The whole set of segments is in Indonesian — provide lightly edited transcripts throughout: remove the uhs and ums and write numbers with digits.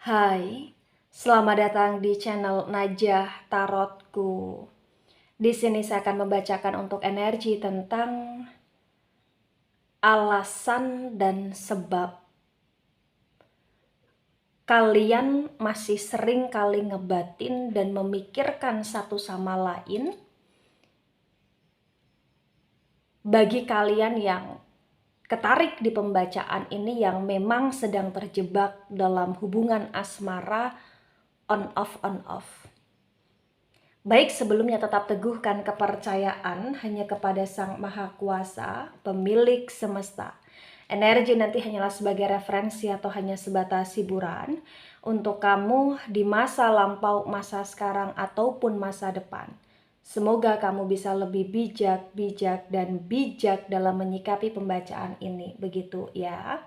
Hai, selamat datang di channel Najah Tarotku. Di sini saya akan membacakan untuk energi tentang alasan dan sebab kalian masih sering kali ngebatin dan memikirkan satu sama lain. Bagi kalian yang ketarik di pembacaan ini yang memang sedang terjebak dalam hubungan asmara on off. Baik, sebelumnya tetap teguhkan kepercayaan hanya kepada Sang Maha Kuasa, pemilik semesta. Energi nanti hanyalah sebagai referensi atau hanya sebatas hiburan untuk kamu di masa lampau, masa sekarang, ataupun masa depan. Semoga kamu bisa lebih bijak dalam menyikapi pembacaan ini. Begitu ya.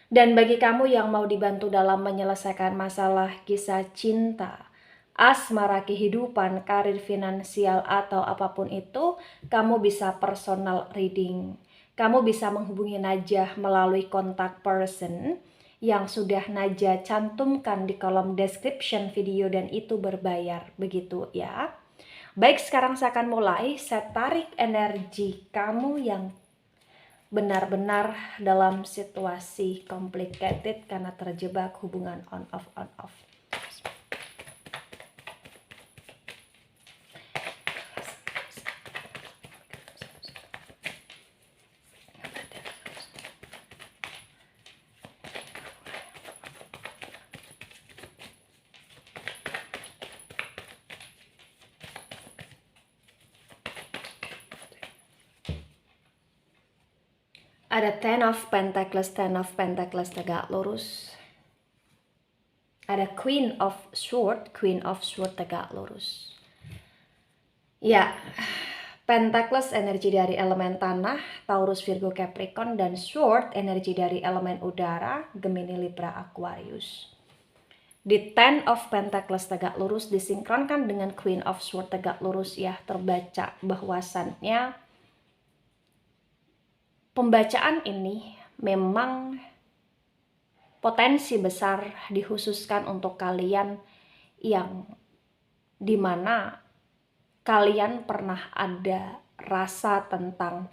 Dan bagi kamu yang mau dibantu dalam menyelesaikan masalah kisah cinta, asmara, kehidupan, karir, finansial, atau apapun itu, kamu bisa personal reading. Kamu bisa menghubungi Najah melalui kontak person yang sudah Najah cantumkan di kolom description video dan itu berbayar, begitu ya. Baik, sekarang saya akan mulai. Saya tarik energi kamu yang benar-benar dalam situasi complicated karena terjebak hubungan on off. Ada Ten of Pentacles tegak lurus. Ada Queen of Swords tegak lurus. Ya, Pentacles energi dari elemen tanah, Taurus, Virgo, Capricorn, dan Sword energi dari elemen udara, Gemini, Libra, Aquarius. Di Ten of Pentacles tegak lurus disinkronkan dengan Queen of Swords tegak lurus ya, terbaca bahwasannya pembacaan ini memang potensi besar dikhususkan untuk kalian yang dimana kalian pernah ada rasa tentang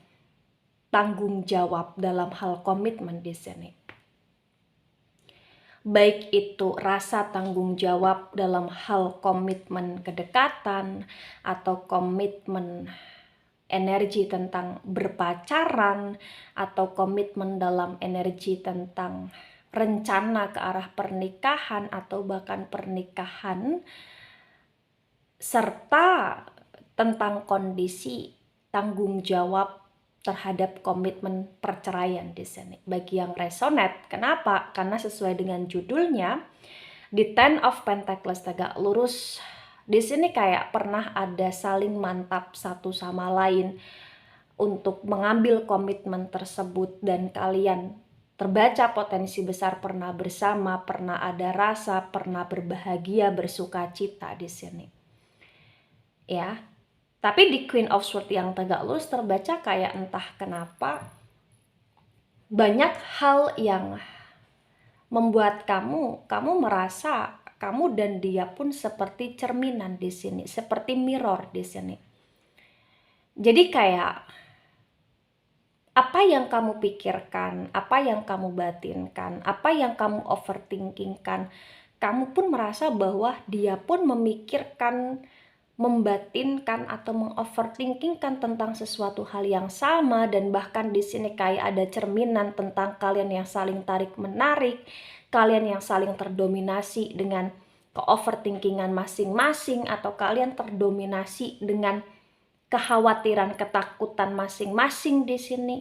tanggung jawab dalam hal komitmen di sini. Baik itu rasa tanggung jawab dalam hal komitmen kedekatan atau komitmen energi tentang berpacaran atau komitmen dalam energi tentang rencana ke arah pernikahan atau bahkan pernikahan, serta tentang kondisi tanggung jawab terhadap komitmen perceraian di sini. Bagi yang resonate, kenapa? Karena sesuai dengan judulnya, di Ten of Pentacles tegak lurus, di sini kayak pernah ada saling mantap satu sama lain untuk mengambil komitmen tersebut dan kalian terbaca potensi besar pernah bersama, pernah ada rasa, pernah berbahagia, bersuka cita di sini. Ya. Tapi di Queen of Swords yang tegak lurus terbaca kayak entah kenapa banyak hal yang membuat kamu merasa kamu dan dia pun seperti cerminan di sini, seperti mirror di sini. Jadi kayak apa yang kamu pikirkan, apa yang kamu batinkan, apa yang kamu overthinkingkan, kamu pun merasa bahwa dia pun memikirkan, membatinkan atau mengoverthinkingkan tentang sesuatu hal yang sama. Dan bahkan di sini kayak ada cerminan tentang kalian yang saling tarik menarik, kalian yang saling terdominasi dengan ke-overthinkingan masing-masing, atau kalian terdominasi dengan kekhawatiran, ketakutan masing-masing di sini.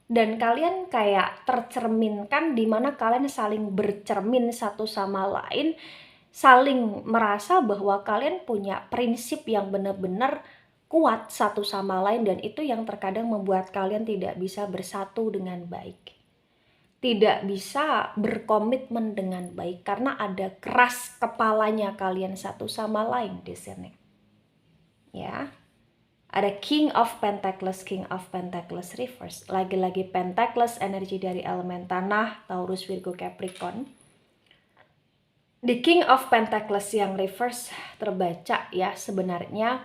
Dan kalian kayak tercerminkan di mana kalian saling bercermin satu sama lain, saling merasa bahwa kalian punya prinsip yang benar-benar kuat satu sama lain, dan itu yang terkadang membuat kalian tidak bisa bersatu dengan baik, tidak bisa berkomitmen dengan baik karena ada keras kepalanya kalian satu sama lain di sini. Ya. Ada King of Pentacles reverse. Lagi-lagi Pentacles energi dari elemen tanah, Taurus, Virgo, Capricorn. The King of Pentacles yang reverse terbaca ya, sebenarnya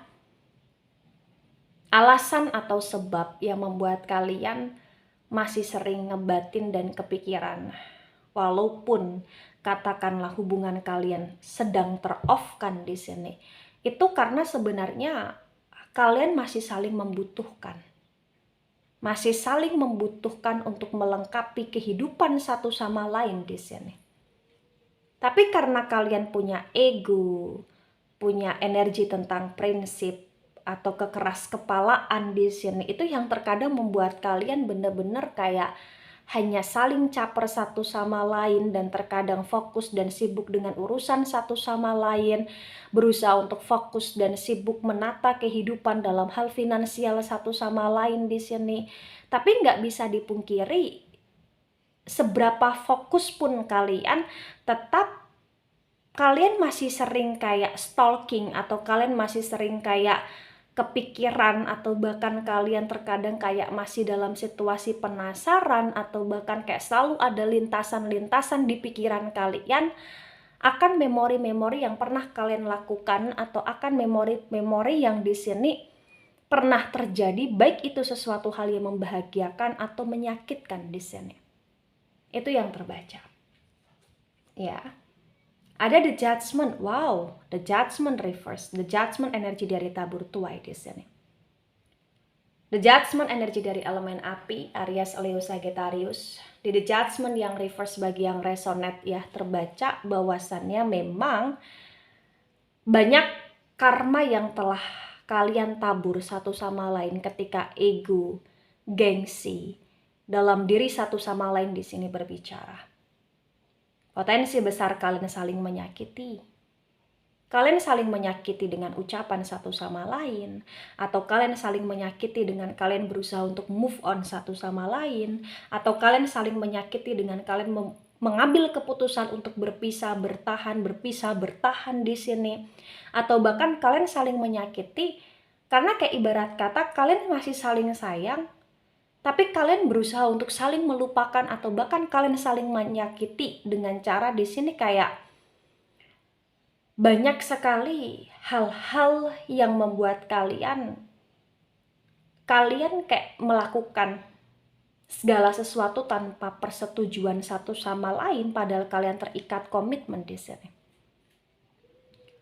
alasan atau sebab yang membuat kalian masih sering ngebatin dan kepikiran. Walaupun katakanlah hubungan kalian sedang ter-off-kan di sini. Itu karena sebenarnya kalian masih saling membutuhkan. Masih saling membutuhkan untuk melengkapi kehidupan satu sama lain di sini. Tapi karena kalian punya ego, punya energi tentang prinsip atau kekeras kepalaan di sini, itu yang terkadang membuat kalian bener-bener kayak hanya saling caper satu sama lain dan terkadang fokus dan sibuk dengan urusan satu sama lain, berusaha untuk fokus dan sibuk menata kehidupan dalam hal finansial satu sama lain di sini. Tapi nggak bisa dipungkiri, seberapa fokus pun kalian, tetap kalian masih sering kayak stalking atau kalian masih sering kayak kepikiran atau bahkan kalian terkadang kayak masih dalam situasi penasaran atau bahkan kayak selalu ada lintasan-lintasan di pikiran kalian akan memori-memori yang pernah kalian lakukan atau akan memori-memori yang di sini pernah terjadi, baik itu sesuatu hal yang membahagiakan atau menyakitkan di sini. Itu yang terbaca. Ya. Ada the judgment. Wow, the judgment reverse. The judgment energi dari tabur tuai di sini. The judgment energi dari elemen api, Aries, Leo, Sagittarius. Di the judgment yang reverse bagi yang resonate ya, terbaca bahwasannya memang banyak karma yang telah kalian tabur satu sama lain ketika ego, gengsi dalam diri satu sama lain di sini berbicara. Potensi besar kalian saling menyakiti. Kalian saling menyakiti dengan ucapan satu sama lain, atau kalian saling menyakiti dengan kalian berusaha untuk move on satu sama lain, atau kalian saling menyakiti dengan kalian mengambil keputusan untuk berpisah, bertahan di sini, atau bahkan kalian saling menyakiti karena kayak ibarat kata kalian masih saling sayang, tapi kalian berusaha untuk saling melupakan atau bahkan kalian saling menyakiti dengan cara di sini kayak banyak sekali hal-hal yang membuat kalian kayak melakukan segala sesuatu tanpa persetujuan satu sama lain padahal kalian terikat komitmen di sini.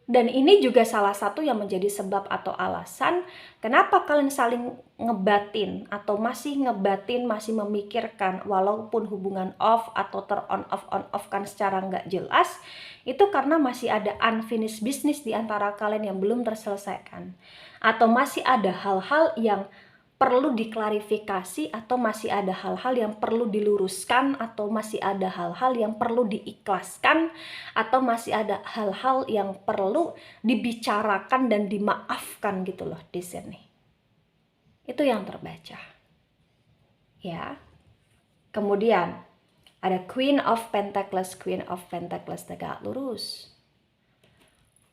Dan ini juga salah satu yang menjadi sebab atau alasan kenapa kalian saling ngebatin atau masih ngebatin, masih memikirkan walaupun hubungan off atau on off kan secara nggak jelas, itu karena masih ada unfinished business di antara kalian yang belum terselesaikan. Atau masih ada hal-hal yang perlu diklarifikasi atau masih ada hal-hal yang perlu diluruskan atau masih ada hal-hal yang perlu diikhlaskan atau masih ada hal-hal yang perlu dibicarakan dan dimaafkan gitu loh di sini. Itu yang terbaca. Ya. Kemudian ada Queen of Pentacles tegak lurus.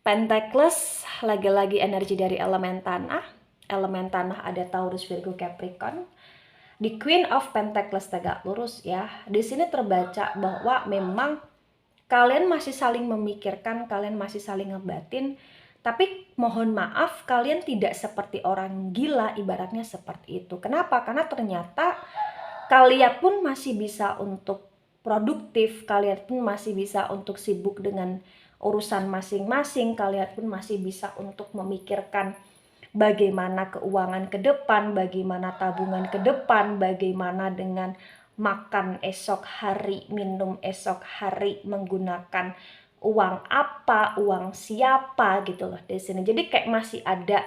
Pentacles lagi-lagi energi dari elemen tanah. Elemen tanah ada Taurus, Virgo, Capricorn. Di Queen of Pentacles tegak lurus ya. Di sini terbaca bahwa memang kalian masih saling memikirkan, kalian masih saling ngebatin, tapi mohon maaf kalian tidak seperti orang gila, ibaratnya seperti itu. Kenapa? Karena ternyata kalian pun masih bisa untuk produktif, kalian pun masih bisa untuk sibuk dengan urusan masing-masing, kalian pun masih bisa untuk memikirkan bagaimana keuangan ke depan, bagaimana tabungan ke depan, bagaimana dengan makan esok hari, minum esok hari, menggunakan uang apa, uang siapa gitu loh di sini. Jadi kayak masih ada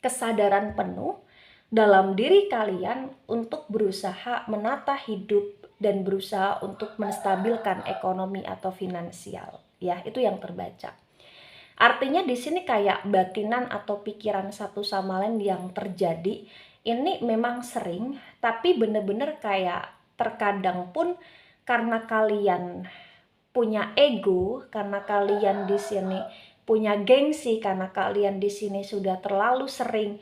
kesadaran penuh dalam diri kalian untuk berusaha menata hidup dan berusaha untuk menstabilkan ekonomi atau finansial. Ya, itu yang terbaca. Artinya di sini kayak batinan atau pikiran satu sama lain yang terjadi ini memang sering, tapi bener-bener kayak terkadang pun karena kalian punya ego, karena kalian di sini punya gengsi, karena kalian di sini sudah terlalu sering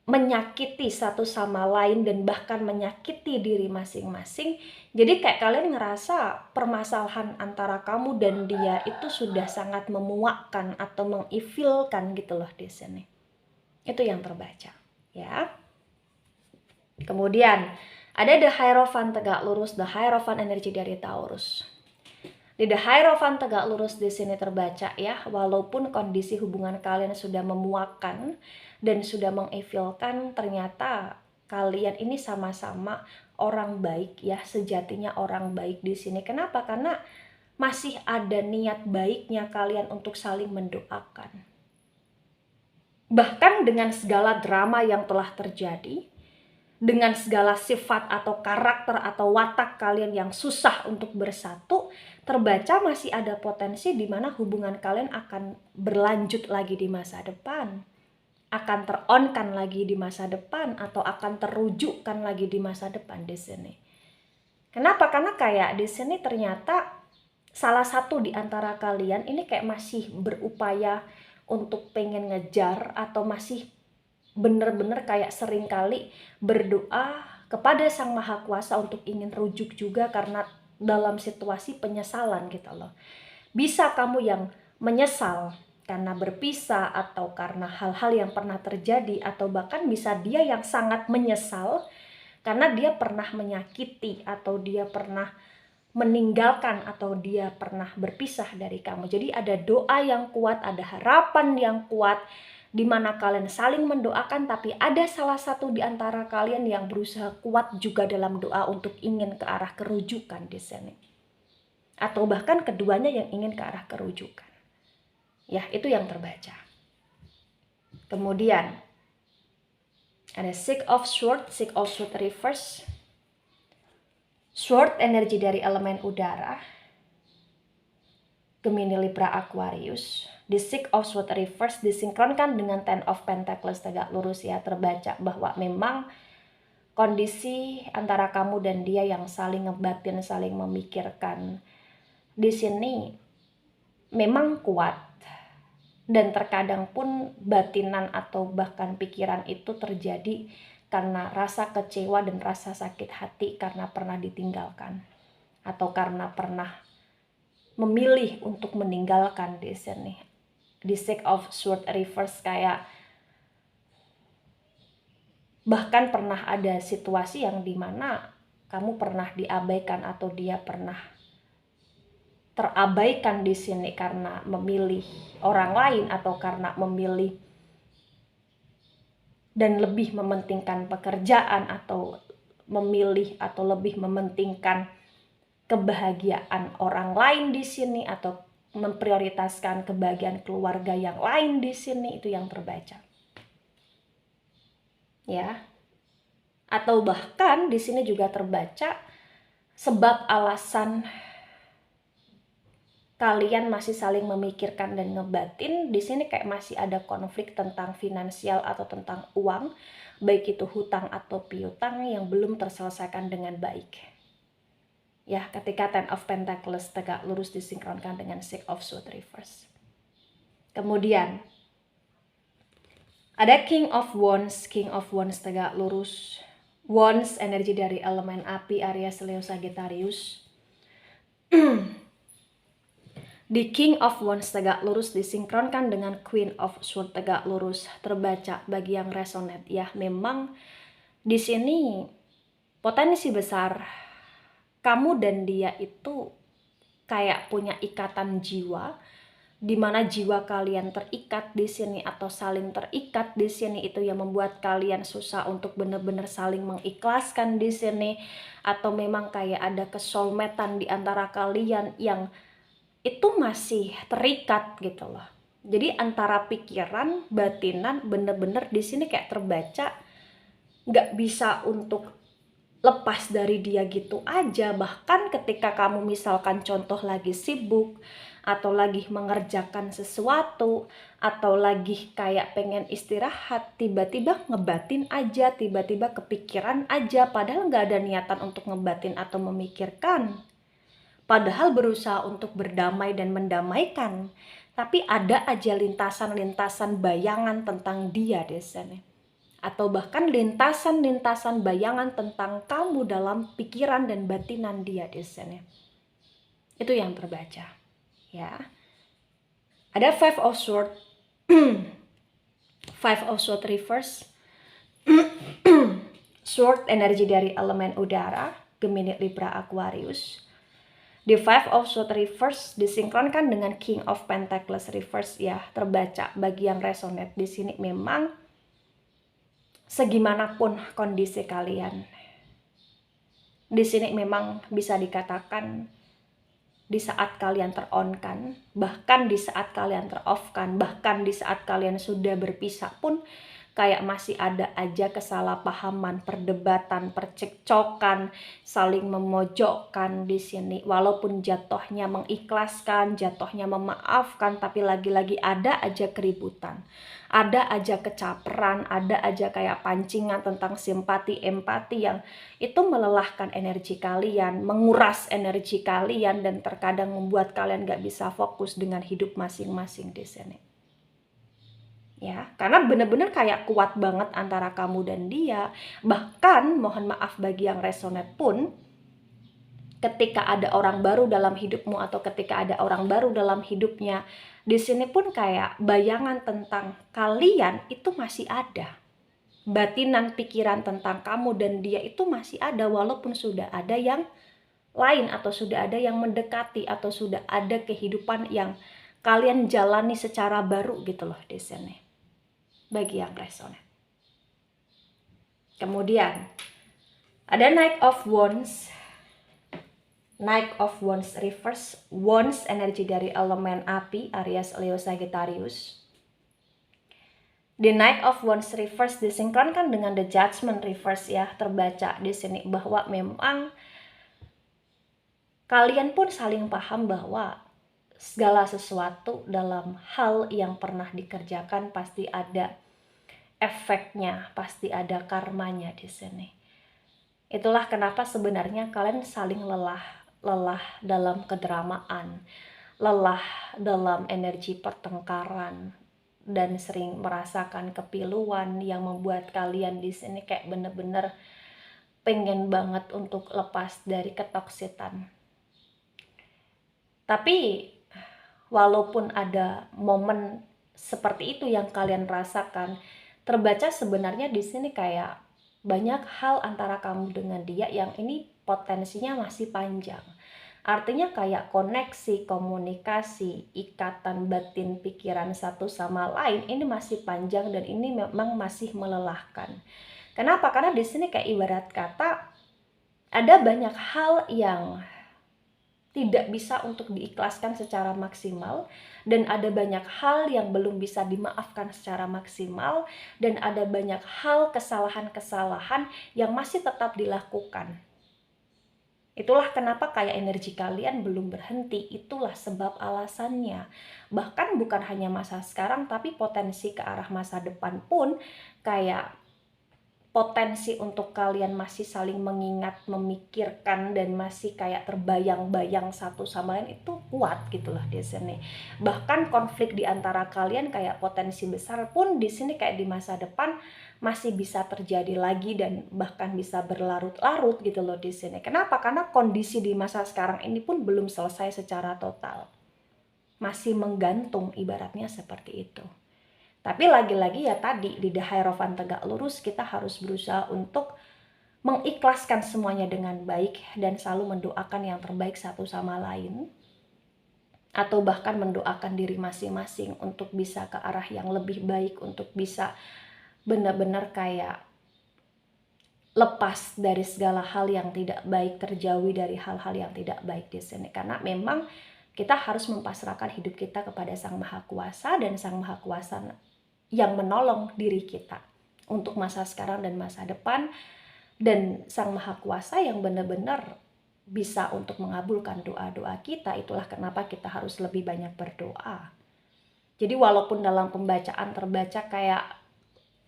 menyakiti satu sama lain dan bahkan menyakiti diri masing-masing. Jadi kayak kalian ngerasa permasalahan antara kamu dan dia itu sudah sangat memuakkan atau mengifilkan gitu loh di sini. Itu yang terbaca, ya. Kemudian ada The Hierophant tegak lurus, The Hierophant energi dari Taurus. Di The Hierophant tegak lurus di sini terbaca ya, walaupun kondisi hubungan kalian sudah memuakkan dan sudah mengefilkan, ternyata kalian ini sama-sama orang baik ya, sejatinya orang baik di sini. Kenapa? Karena masih ada niat baiknya kalian untuk saling mendoakan. Bahkan dengan segala drama yang telah terjadi, dengan segala sifat atau karakter atau watak kalian yang susah untuk bersatu, terbaca masih ada potensi di mana hubungan kalian akan berlanjut lagi di masa depan, akan teronkan lagi di masa depan, atau akan terwujudkan lagi di masa depan di sini. Kenapa? Karena kayak di sini ternyata salah satu di antara kalian ini kayak masih berupaya untuk pengen ngejar, atau masih bener-bener kayak sering kali berdoa kepada Sang Maha Kuasa untuk ingin rujuk juga karena dalam situasi penyesalan gitu loh. Bisa kamu yang menyesal karena berpisah, atau karena hal-hal yang pernah terjadi, atau bahkan bisa dia yang sangat menyesal karena dia pernah menyakiti, atau dia pernah meninggalkan, atau dia pernah berpisah dari kamu. Jadi ada doa yang kuat, ada harapan yang kuat, di mana kalian saling mendoakan, tapi ada salah satu di antara kalian yang berusaha kuat juga dalam doa untuk ingin ke arah kerujukan di sini. Atau bahkan keduanya yang ingin ke arah kerujukan. Ya, itu yang terbaca. Kemudian ada Six of Swords reverse. Sword energi dari elemen udara. Gemini, Libra, Aquarius. The Six of Swords reverse disinkronkan dengan Ten of Pentacles tegak lurus ya, terbaca bahwa memang kondisi antara kamu dan dia yang saling ngebatin, saling memikirkan di sini memang kuat, dan terkadang pun batinan atau bahkan pikiran itu terjadi karena rasa kecewa dan rasa sakit hati karena pernah ditinggalkan, atau karena pernah memilih untuk meninggalkan di sini. The Six of Swords reverse kayak bahkan pernah ada situasi yang dimana kamu pernah diabaikan, atau dia pernah terabaikan di sini karena memilih orang lain, atau karena memilih dan lebih mementingkan pekerjaan, atau memilih atau lebih mementingkan kebahagiaan orang lain di sini, atau memprioritaskan kebahagiaan keluarga yang lain di sini. Itu yang terbaca. Ya. Atau bahkan di sini juga terbaca sebab alasan kalian masih saling memikirkan dan ngebatin. Di sini kayak masih ada konflik tentang finansial atau tentang uang, baik itu hutang atau piutang yang belum terselesaikan dengan baik. Ya, ketika Ten of Pentacles tegak lurus disinkronkan dengan Six of Swords reverse. Kemudian ada King of Wands tegak lurus. Wands energi dari elemen api, Aries, Leo, Sagittarius. Di King of Wands tegak lurus disinkronkan dengan Queen of Swords tegak lurus, terbaca bagi yang resonate ya. Memang di sini potensi besar kamu dan dia itu kayak punya ikatan jiwa, di mana jiwa kalian terikat di sini atau saling terikat di sini. Itu yang membuat kalian susah untuk benar-benar saling mengikhlaskan di sini, atau memang kayak ada kesoulmatean di antara kalian yang itu masih terikat gitu loh. Jadi antara pikiran, batinan bener-bener di sini kayak terbaca nggak bisa untuk lepas dari dia gitu aja. Bahkan ketika kamu misalkan contoh lagi sibuk, atau lagi mengerjakan sesuatu, atau lagi kayak pengen istirahat, tiba-tiba ngebatin aja, tiba-tiba kepikiran aja, padahal nggak ada niatan untuk ngebatin atau memikirkan, padahal berusaha untuk berdamai dan mendamaikan, tapi ada aja lintasan-lintasan bayangan tentang dia di sini. atau bahkan lintasan-lintasan bayangan tentang kamu dalam pikiran dan batinan dia di sini. Itu yang terbaca, ya. Ada Five of Swords, Five of Swords reverse, Sword energi dari elemen udara, Gemini, Libra, Aquarius. Di Five of Swords reverse disinkronkan dengan King of Pentacles reverse, ya, terbaca bagi yang resonate di sini. Memang segimanapun kondisi kalian, di sini memang bisa dikatakan di saat kalian ter-on-kan, bahkan di saat kalian ter-off-kan, bahkan di saat kalian sudah berpisah pun kayak masih ada aja kesalahpahaman, perdebatan, percekcokan, saling memojokkan di sini. Walaupun jatuhnya mengikhlaskan, jatuhnya memaafkan, tapi lagi-lagi ada aja keributan. Ada aja kecaperan, ada aja kayak pancingan tentang simpati, empati yang itu melelahkan energi kalian, menguras energi kalian, dan terkadang membuat kalian gak bisa fokus dengan hidup masing-masing di sini. Ya, karena bener-bener kayak kuat banget antara kamu dan dia. Bahkan mohon maaf bagi yang resonate pun, ketika ada orang baru dalam hidupmu atau ketika ada orang baru dalam hidupnya, di sini pun kayak bayangan tentang kalian itu masih ada. Batinan pikiran tentang kamu dan dia itu masih ada, walaupun sudah ada yang lain atau sudah ada yang mendekati atau sudah ada kehidupan yang kalian jalani secara baru gitu loh di sini. Bagi yang resonate. Kemudian ada Knight of Wands. Knight of Wands reverse, Wands energi dari elemen api, Aries, Leo, Sagittarius. The Knight of Wands reverse disinkronkan dengan The Judgment reverse, ya, terbaca di sini bahwa memang kalian pun saling paham bahwa segala sesuatu dalam hal yang pernah dikerjakan pasti ada efeknya, pasti ada karmanya di sini. Itulah kenapa sebenarnya kalian saling lelah dalam kedramaan, lelah dalam energi pertengkaran, dan sering merasakan kepiluan yang membuat kalian di sini kayak bener-bener pengen banget untuk lepas dari ketoksitan. Tapi walaupun ada momen seperti itu yang kalian rasakan, terbaca sebenarnya di sini kayak banyak hal antara kamu dengan dia yang ini potensinya masih panjang. Artinya kayak koneksi, komunikasi, ikatan batin pikiran satu sama lain ini masih panjang dan ini memang masih melelahkan. Kenapa? Karena di sini kayak ibarat kata ada banyak hal yang tidak bisa untuk diikhlaskan secara maksimal, dan ada banyak hal yang belum bisa dimaafkan secara maksimal, dan ada banyak hal kesalahan-kesalahan yang masih tetap dilakukan. Itulah kenapa kayak energi kalian belum berhenti, itulah sebab alasannya. Bahkan bukan hanya masa sekarang, tapi potensi ke arah masa depan pun kayak potensi untuk kalian masih saling mengingat, memikirkan, dan masih kayak terbayang-bayang satu sama lain itu kuat gitu loh di sini. Bahkan konflik di antara kalian kayak potensi besar pun di sini kayak di masa depan masih bisa terjadi lagi dan bahkan bisa berlarut-larut gitu loh di sini. Kenapa? Karena kondisi di masa sekarang ini pun belum selesai secara total. Masih menggantung ibaratnya seperti itu. Tapi lagi-lagi ya tadi, di The Hierophant tegak lurus, kita harus berusaha untuk mengikhlaskan semuanya dengan baik dan selalu mendoakan yang terbaik satu sama lain. Atau bahkan mendoakan diri masing-masing untuk bisa ke arah yang lebih baik, untuk bisa benar-benar kayak lepas dari segala hal yang tidak baik, terjauhi dari hal-hal yang tidak baik di sini. Karena memang kita harus mempasrahkan hidup kita kepada Sang Maha Kuasa, dan Sang Maha Kuasa yang menolong diri kita untuk masa sekarang dan masa depan, dan Sang Maha Kuasa yang benar-benar bisa untuk mengabulkan doa-doa kita. Itulah kenapa kita harus lebih banyak berdoa. Jadi walaupun dalam pembacaan terbaca kayak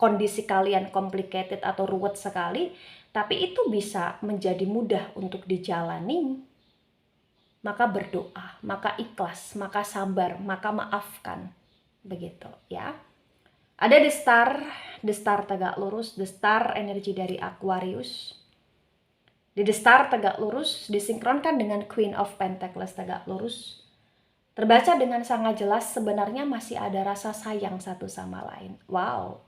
kondisi kalian complicated atau ruwet sekali, tapi itu bisa menjadi mudah untuk dijalani. Maka berdoa, maka ikhlas, maka sabar, maka maafkan. Begitu ya. Ada the star tegak lurus, the star energi dari Aquarius. Di the star tegak lurus disinkronkan dengan Queen of Pentacles tegak lurus. Terbaca dengan sangat jelas sebenarnya masih ada rasa sayang satu sama lain. Wow.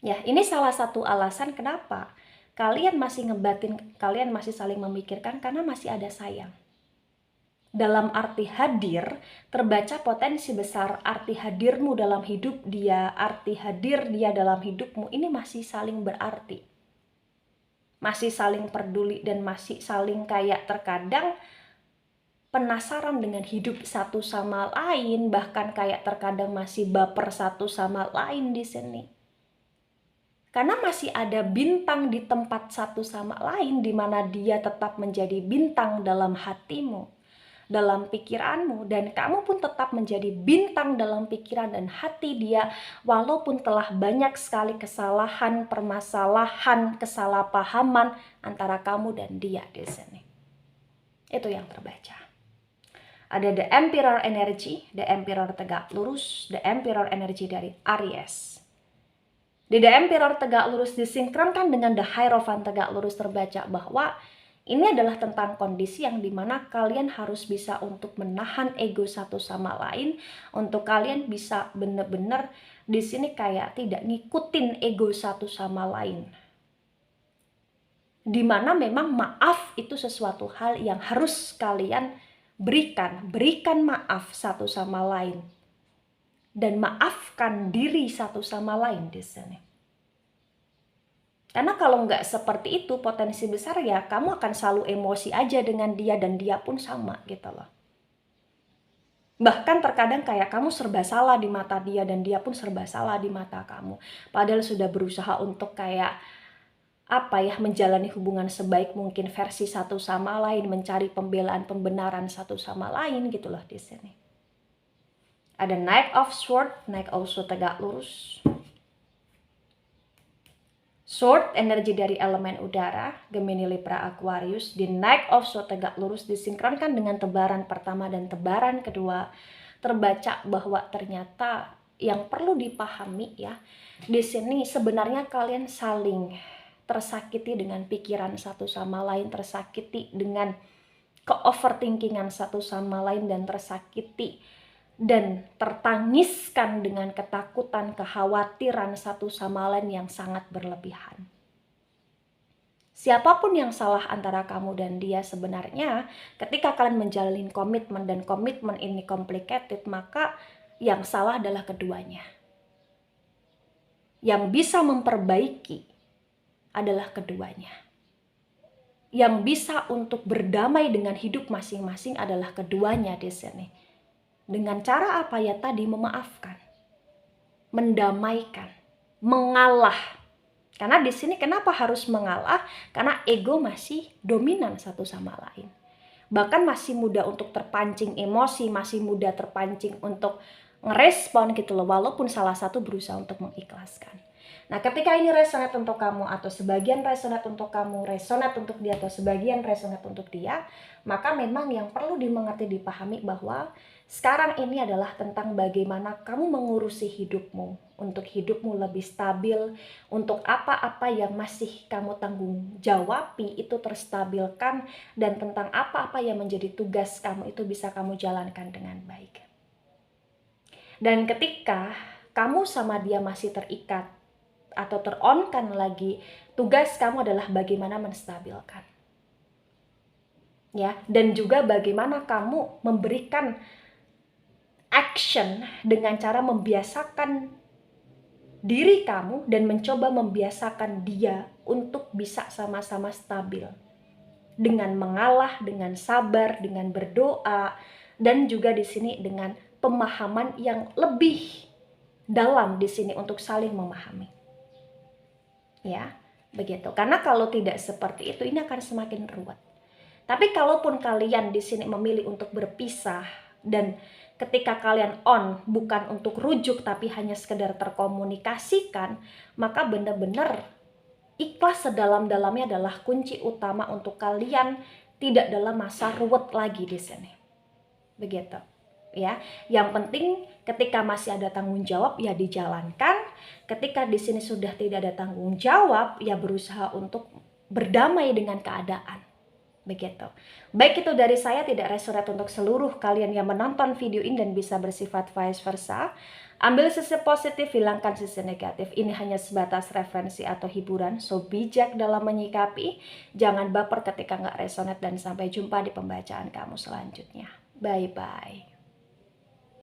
Ya, ini salah satu alasan kenapa kalian masih ngebatin, kalian masih saling memikirkan karena masih ada sayang. Dalam arti hadir, terbaca potensi besar arti hadirmu dalam hidup dia, arti hadir dia dalam hidupmu ini masih saling berarti. Masih saling peduli dan masih saling kayak terkadang penasaran dengan hidup satu sama lain, bahkan kayak terkadang masih baper satu sama lain di sini. Karena masih ada bintang di tempat satu sama lain di mana dia tetap menjadi bintang dalam hatimu, dalam pikiranmu, dan kamu pun tetap menjadi bintang dalam pikiran dan hati dia walaupun telah banyak sekali kesalahan, permasalahan, kesalahpahaman antara kamu dan dia di sini. Itu yang terbaca. Ada the Emperor energy, the Emperor tegak lurus, the Emperor energy dari Aries. Di the Emperor tegak lurus disinkronkan dengan the Hierophant tegak lurus terbaca bahwa ini adalah tentang kondisi yang dimana kalian harus bisa untuk menahan ego satu sama lain, untuk kalian bisa benar-benar di sini kayak tidak ngikutin ego satu sama lain. Dimana memang maaf itu sesuatu hal yang harus kalian berikan maaf satu sama lain. Dan maafkan diri satu sama lain di sini. Karena kalau nggak seperti itu, potensi besar ya kamu akan selalu emosi aja dengan dia dan dia pun sama gitu loh. Bahkan terkadang kayak kamu serba salah di mata dia dan dia pun serba salah di mata kamu. Padahal sudah berusaha untuk kayak menjalani hubungan sebaik mungkin versi satu sama lain, mencari pembelaan-pembenaran satu sama lain gitu loh di sini. Ada Knight of Swords, Knight also tegak lurus. Sword, energi dari elemen udara, Gemini, Libra, Aquarius. Di Knight of Swords tegak lurus disinkronkan dengan tebaran pertama dan tebaran kedua. Terbaca bahwa ternyata yang perlu dipahami ya, di sini sebenarnya kalian saling tersakiti dengan pikiran satu sama lain, tersakiti dengan ke-overthinkingan satu sama lain, dan tersakiti dan tertangiskan dengan ketakutan, kekhawatiran satu sama lain yang sangat berlebihan. Siapapun yang salah antara kamu dan dia sebenarnya, ketika kalian menjalin komitmen dan komitmen ini complicated, maka yang salah adalah keduanya. Yang bisa memperbaiki adalah keduanya. Yang bisa untuk berdamai dengan hidup masing-masing adalah keduanya di sini. Dengan cara apa ya tadi? Memaafkan, mendamaikan, mengalah. Karena di sini kenapa harus mengalah? Karena ego masih dominan satu sama lain. Bahkan masih mudah untuk terpancing emosi, masih mudah terpancing untuk ngerespon gitu loh, walaupun salah satu berusaha untuk mengikhlaskan. Nah, ketika ini resonate untuk kamu atau sebagian resonate untuk kamu, resonate untuk dia atau sebagian resonate untuk dia, maka memang yang perlu dimengerti, dipahami bahwa sekarang ini adalah tentang bagaimana kamu mengurusi hidupmu, untuk hidupmu lebih stabil, untuk apa-apa yang masih kamu tanggung jawabi itu terstabilkan, dan tentang apa-apa yang menjadi tugas kamu itu bisa kamu jalankan dengan baik. Dan ketika kamu sama dia masih terikat atau teronkan lagi, tugas kamu adalah bagaimana menstabilkan. Ya, dan juga bagaimana kamu memberikan action dengan cara membiasakan diri kamu dan mencoba membiasakan dia untuk bisa sama-sama stabil. Dengan mengalah, dengan sabar, dengan berdoa, dan juga di sini dengan pemahaman yang lebih dalam di sini untuk saling memahami. Ya, begitu. Karena kalau tidak seperti itu, ini akan semakin ruwet. Tapi kalaupun kalian di sini memilih untuk berpisah dan ketika kalian on bukan untuk rujuk tapi hanya sekedar terkomunikasikan, maka benar-benar ikhlas sedalam-dalamnya adalah kunci utama untuk kalian tidak dalam masa ruwet lagi di sini. Begitu. ya. Yang penting ketika masih ada tanggung jawab ya dijalankan. Ketika di sini sudah tidak ada tanggung jawab ya berusaha untuk berdamai dengan keadaan. Begitu. Baik, itu dari saya, tidak resonate untuk seluruh kalian yang menonton video ini dan bisa bersifat vice versa. Ambil sisi positif, hilangkan sisi negatif. Ini hanya sebatas referensi atau hiburan, so bijak dalam menyikapi. Jangan baper ketika nggak resonate, dan sampai jumpa di pembacaan kamu selanjutnya. Bye-bye.